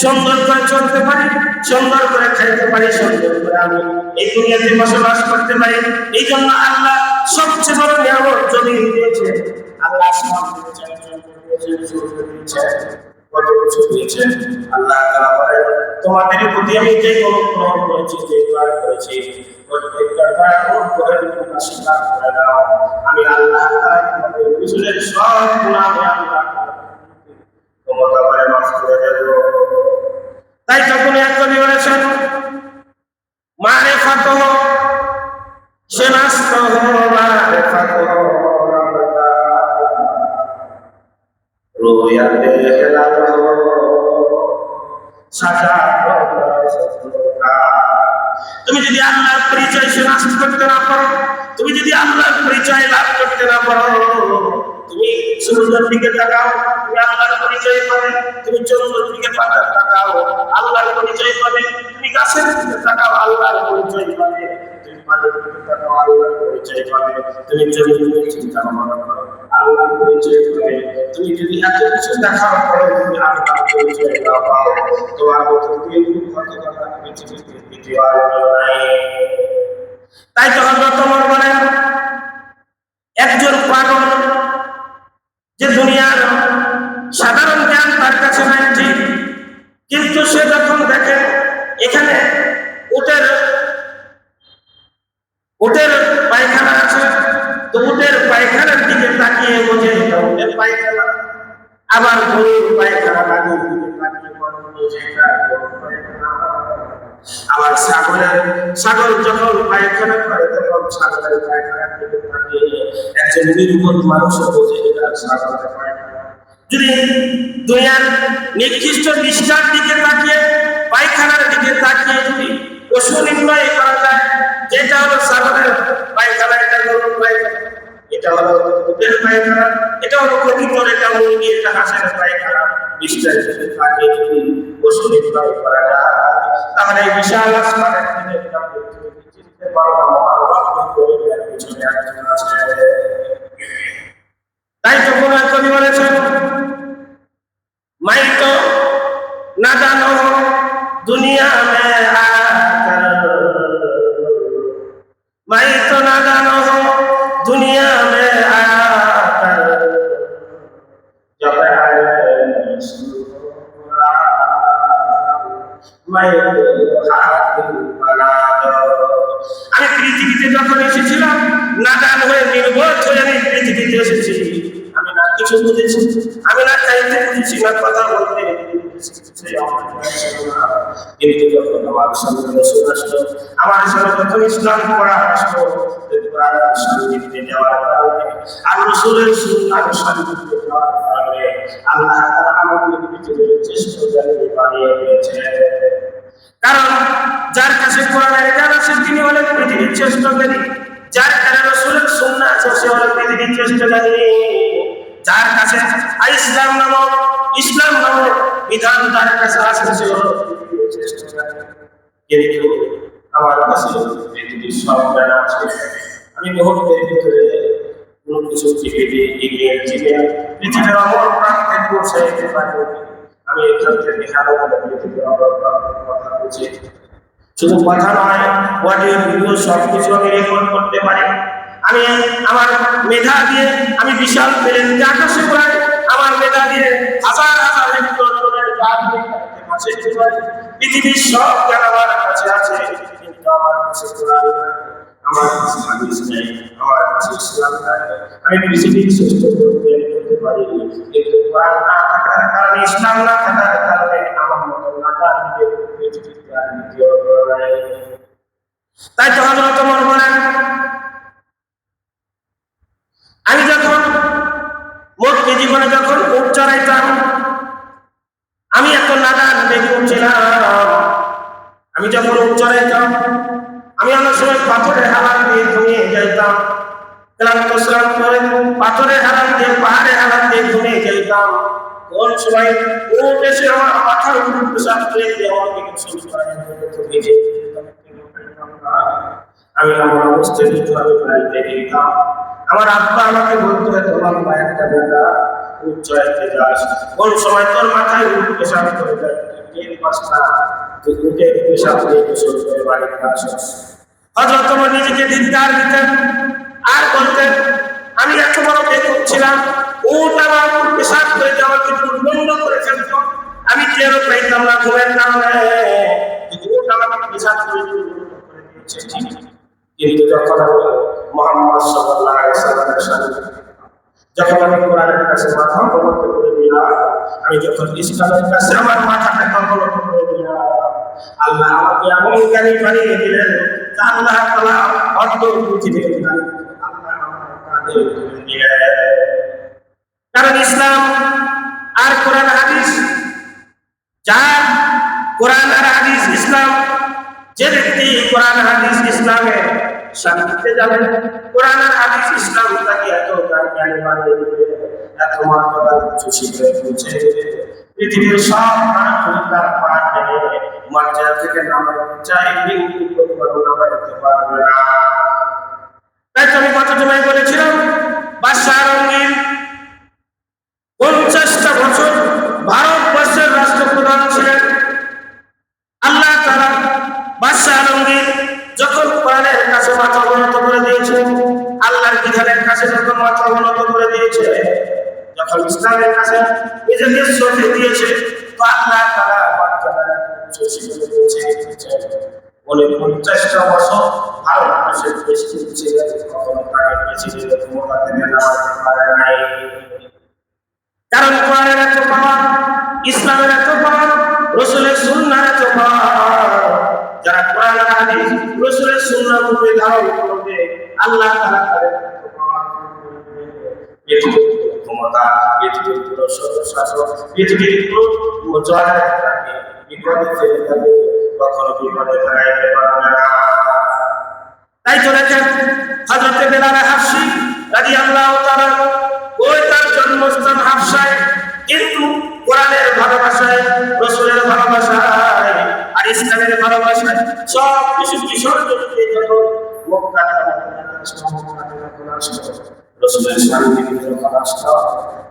সুন্দর করে চলতে পারি, সুন্দর করে খাইতে পারি, সুন্দর করে আমি এই দুনিয়াতে বসবাস করতে পারি। এই জন্য আল্লাহ সবচেয়ে বড় নিয়ামত জমি দিয়েছে। আল্লাহ আসমান দিয়েছেন, সূর্য দিয়েছেন, কত কিছু দিয়েছেন। আল্লাহ তাআলা বলেন, তোমাদের প্রতি আমি যে অনুগ্রহ করেছি, যে দয়া করেছি, প্রত্যেকটা দয়া করে তোমরা স্বীকার করে নাও। আমি আল্লাহ তাআলা তোমাদের পিছনের সব গুনাহ আল্লাহ ক্ষমতা করে মাফ করে দেব। তাই যখন এক কবি বলেছেন, মারিফাতুহু শিনাসতুহু মারিফাতুহু রুয়াতে হেলালুহু সাজাতুহু। তুমি যদি আল্লাহর পরিচয় শনাক্ত করতে না পারো, তুমি যদি আল্লাহর পরিচয় লাভ করতে না পারো, তুমি সূর্যের দিকে তাকাও, তুমি আল্লাহর পরিচয় পাবে। তুমি চন্দ্রের দিকে তাকাও, আল্লাহর পরিচয় পাবে। তুমি গাছের দিকে তাকাও, আল্লাহর পরিচয় পাবে। তুমি পানির দিকে তাকাও, আল্লাহর পরিচয় পাবে। তুমি চন্দ্রের চিন্তা ভাবনা করো, আল্লাহর পরিচয় পাবে। তুমি যদি এত কিছু দেখার পরে তুমি আল্লাহর পরিচয় না পাও, তোমার মতো কত কথা পৃথিবীতে দ্বিতীয় আর কেউ নাই। তাই তো হযরত ওমর বলেন, একজন পাগল যে দুনিয়ার সাধারণ জ্ঞান তার কাছে নাই ঠিক, কিন্তু সে যখন দেখে এখানে উটের পায়খানা আছে, তো উটের পায়খানার দিকে তাকিয়ে বোঝে এটা উটের পায়খানা। আবার গরুর পায়খানা নাগর দিকে তাকিয়ে বোঝে এটা গরুর পায়খানা। আবার ছাগল যখন পায়খানা করে তখন ছাগলের পায়খানার দিকে তাকিয়ে একজন নির্বোধ মানুষ বোঝে এটা ছাগলের পায়খানা। যদি দুনিয়ার নির্দিষ্ট দৃষ্টার দিকে তাকিয়ে, পায়খানার দিকে তাকিয়ে যদি পশু নির্ণয় করা যায়, যেটা হলো ছাগলের পায়খানা, এটা গরুর পায়খানা, এটা হলো উটের পায়খানা, এটা হলো কবুতর, এটা মুরগি, এটা হাঁসের পায়খানা, দৃষ্টার দিকে তাকিয়ে যদি পশু নির্ণয় করা যায়, তাহলে এই বিশাল আসমানের দিকে চিনতে পারবো মহান পিছনে একজন আছে। তাই তো কোন এক কবি বলেছেন, मैं तो न जानो दुनिया में आकर, मैं तो न जानो दुनिया में आकर, जब आए मैं আমি পৃথিবীতে যখন এসেছিলাম নাদান হয়ে নির্বোধ হয়ে আমি পৃথিবীতে এসেছি। আমি না কিছু বুঝেছি, আমি না চাইতে বুঝেছি, না কথা বলতে কিন্তু যখন আমার সামনে রাসূল আসলো, আমার সামনে যখন ইসলাম পড়া আসলো, সান্নিধ্যে যাওয়ার কারণে আর রাসূলের সুন্নাহ সান্নিধ্যে যাওয়ার কারণে আল্লাহ তাআলা আমাকে পৃথিবীর শ্রেষ্ঠ জ্ঞানী বানিয়ে দিয়েছে। কারণ যার কাছে কোরআনের জ্ঞান আছে তিনি হলেন পৃথিবীর শ্রেষ্ঠ জ্ঞানী, যার কাছে রাসূলের সুন্নাহ আছে সে হলো পৃথিবীর শ্রেষ্ঠ জ্ঞানী, যার কাছে ইসলাম নামক বিধান তার কাছে আছে সে হলো পৃথিবীর শ্রেষ্ঠ জ্ঞানী। কিন্তু আমার কাছে পৃথিবীর সব জ্ঞান আছে, আমি মুহূর্তের ভিতরে কোনো কিছু এগিয়ে পৃথিবীর অমর প্রান্তে পৌঁছে যেতে পারি। আমি এখান থেকে হারো বলে পৃথিবীর অমর প্রান্তের কথা বলছি। শুধু কথা নয়, অডিও ভিডিও সবকিছু আমি রেকর্ড করতে পারি। আমি আমার মেধা দিয়ে আমি বিশাল প্লেনকে আকাশে উড়াই, আমার মেধা দিয়ে হাজার হাজার হেক্টরের গাছ যেতে পারি। পৃথিবীর সব জ্ঞান আমার কাছে আছে, কিন্তু আমার কাছে কোরআন নাই, আমার কাছে হাদিস নাই, আমার কাছে ইসলাম নাই। আমি পৃথিবীর শ্রেষ্ঠ জ্ঞানী হতে পারি, কিন্তু কোরআন না থাকার কারণে, ইসলাম না থাকার কারণে আমার মতো নাকার দিকে পৃথিবীতে আর দ্বিতীয় কেউ নাই। তাই তো হযরত ওমর বলেন, আমি যখন মক্কি জীবনে যখন উট চড়াইতাম, আমি এত নাদান বেকুব ছিলাম। আমি যখন উট চড়াইতাম, আমি অনেক সময় পাথরের হালান দিয়ে ঘুমিয়ে যাইতাম। ক্লান্ত শ্রান্ত হয়ে পাথরের হালান দিয়ে, পাহাড়ের হালান দিয়ে ঘুমিয়ে যাইতাম। কোন সময় উট এসে আমার মাথার উপর পেশাব করে দিয়ে আমাকে আমি আমার অবস্থায় আমি বাড়িতে যেতাম। আমার আব্বা আমাকে বলতো, তোমার একটা বেটা উচ্চাইতে যাস, কোন সময় তোর মাথায় উঠ পেশাব করে দেয়, টের পাস না, তুই উঠে পেশাব দিয়ে গোসল করে বাড়িতে আসিস। হযরত ওমর নিজেকে ধিক্কার দিতেন আর বলতেন, আমি এত বড় বেকুব ছিলাম, উট আমার পেশাব করে দিয়ে আমাকে দুর্গন্ধ করে ফেলত, আমি টেরও পাইতাম না ঘুমের কারণে, উট আমাকে পেশাব করে দুর্গন্ধ করে দিয়েছে ঠিক। কিন্তু যখন আমি মুহাম্মদ সাল্লাল্লাহু আলাইহি ওয়াসাল্লামের সাথে, যখন আমি কোরআনের কাছে মাথা অবনত করে দিলাম, আমি যখন ইসলামের কাছে আমার মাথাটাকে অবনত করে দিলাম, আল্লাহ আমাকে এমন জ্ঞানী বানিয়ে দিলেন, আল্লাহ তাআলা অর্ধ পৃথিবীর জ্ঞানী আল্লাহ আমার কাঁধে তুলে দিলেন। কারণ ইসলাম আর কোরআন হাদিস, যার কোরআন আর হাদিস ইসলাম, যে ব্যক্তি কোরআন হাদিস ইসলামে শান্তিতে যাবেন, কোরআন আর হাদিস ইসলাম তাকে এত জ্ঞানী বানিয়ে দিবে, এত মর্যাদা উচ্চ শিখে পৌঁছে পৃথিবীর সব তার পা টেনে মর্যাদা থেকে নামাতে চাই, কিন্তু নামাতে পারবে না। তাই তো আমি কত সময় বলেছিলাম, বাদশাহ আলমগীর 50টা বছর ভারতবর্ষের রাষ্ট্রপ্রধান ছিলেন। আল্লাহ তাআলা বাদশাহ আলমগীর যখন কোরআনের কাছে মাথা অবনত করে দিয়েছে, আল্লাহর বিধানের কাছে যখন মাথা অবনত করে দিয়েছে, যখন ইসলামের কাছে নিজেকে সঁপে দিয়েছে, তো আল্লাহ তাআলা মর্যাদা বলে 50টা বছর ভারতবর্ষের প্রেসিডেন্ট ছিলেন, কখনো তাকে প্রেসিডেন্টের ক্ষমতা থেকে নামাতে পারে নাই। কারণ কোরআনের এত পাওয়ার, ইসলামের এত পাওয়ার, রাসূলের সুন্নাহর এত পাওয়ার, যারা কোরআন আর হাদিস রাসূলের সুন্নাহ রূপে ধারণ করবে, আল্লাহ তাআলা তাদের এত পাওয়ার পৃথিবীর ক্ষমতা, পৃথিবীর পুরো শাসক, পৃথিবীর পুরো জয় তাকে বিপদে ফেলে দেবে, কখনো বিপদে ফেলাইতে পারবে না। তাই তো দেখেন হযরত বেলাল হাবশী রাদিয়াল্লাহু তাআলা, ওই তার জন্মস্থান হাবশায়, কিন্তু কোরআনের ভালোবাসায়, রাসূলের ভালোবাসায় আর ইসলামের ভালোবাসায় সব কিছু বিসর্জন দিয়ে যখন মক্কা রাসূলের শান্তি যখন আসলো,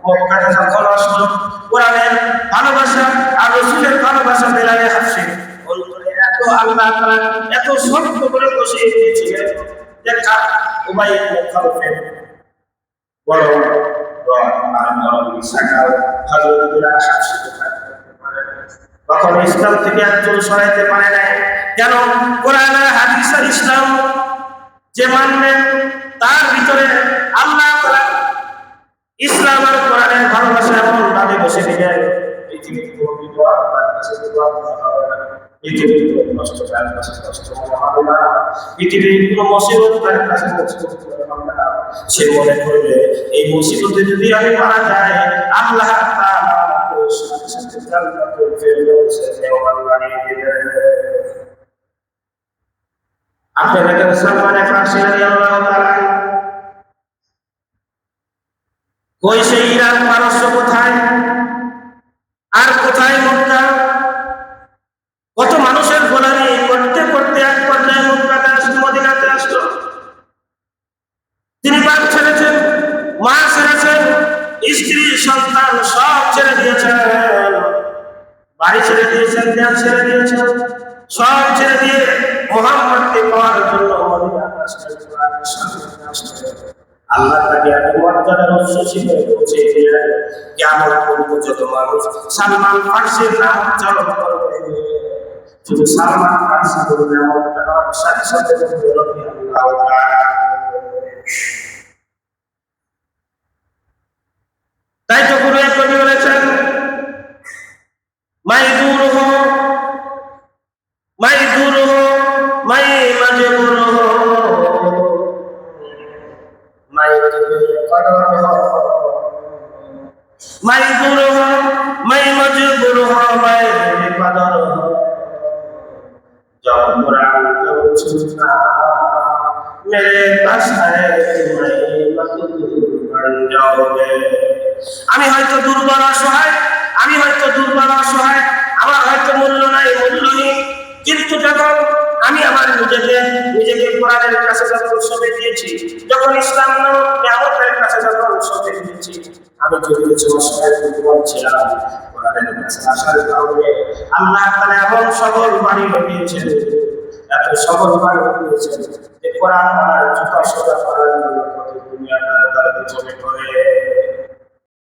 মক্কাতে যখন আসলো, কোরআনের ভালোবাসা আর রাসূলের ভালোবাসা বেলাল হাবশী অন্তরে এত আল্লাহ তাআলা এত শক্ত করে বসিয়ে দিয়েছিলেন যে উমাইয়া ইবনে খালফের বড় তখন ইসলাম থেকে একজন সরাইতে পারে নাই। কেন? কোরআন আর হাদিস আর ইসলাম যে মানবে, তার ভিতরে আল্লাহ তাআলা ইসলাম আর কোরআনের ভালোবাসা এমন ভাবে বসে দিবেন, পৃথিবীর কোনো বিপদ তার কাছে বিপদ হবে না, পৃথিবীর কোনো কষ্ট তার কাছে কষ্ট হবে না, পৃথিবীর কোনো মুসিবত তার কাছে মুসিবত হবে না। সে মনে করবে এই মুসিবতে যদি আমি মারা যাই, আল্লাহ তাআলা আমাকে সাথে সাথে জান্নাতুল ফেরদাউসে নেওয়ার বানিয়ে দিবেন। আপনি দেখেন সালমান ফারসি রাদিয়াল্লাহু তাআলা, কই সেই ইরাক পারস্য কোথায় আর কোথায় মক্কা, কত মানুষের গোলামি করতে করতে এক পর্যায়ে মক্কাতে আসলো, মদিনাতে আসলো। তিনি বাপ ছেড়েছেন, মা ছেড়েছেন, স্ত্রী সন্তান সব ছেড়ে দিয়েছেন, বাড়ি ছেড়ে দিয়েছেন, দেশ ছেড়ে দিয়েছেন, সব ছেড়ে দিয়ে মুহাম্মদকে পাওয়ার জন্য মদিনাতে আসলেন, কোরআনের সামনে আসলেন। আল্লাহ তাকে এত মর্যাদার উচ্চ শিখরে পৌঁছে দিলেন, কিয়ামত পর্যন্ত যত মানুষ সালমান ফারসির নাম উচ্চারণ করবে, শুধু সালমান ফারসি বলবে এমনটা নয়, সাথে সাথে বলবে রাদিয়াল্লাহু তাআলা। তাই তো গুরু এক কবি বলেছেন, মাই দূর হো মাই মজবুর হো, মাই কদর হো, মাই দূর হো মাই মজবুর হো, মাই কদর হো, जब कुरान को सुनना मेरे पास है मैं मजबूर बन जाओगे। আমি হয়তো দুর্বল অসহায়, আমি হয়তো দুর্বল অসহায়, আমার হয়তো মূল্য নাই, মূল্যহীন, কিন্তু যখন আমি আমার নিজেকে কোরআনের কাছে যখন সঁপে দিয়েছি, যখন ইসলাম নামক নিয়ামতের কাছে যখন সঁপে দিয়েছি, আমি যদি কিছু অসহায় দুর্বল ছিলাম, কোরআনের কাছে আসার কারণে আল্লাহ তাআলা এমন সবল বাণী দিয়েছেন, এত সবল বাণী দিয়েছেন যে কোরআন আমার জুতা সোজা করার জন্য কত দুনিয়াটা তার পেছনে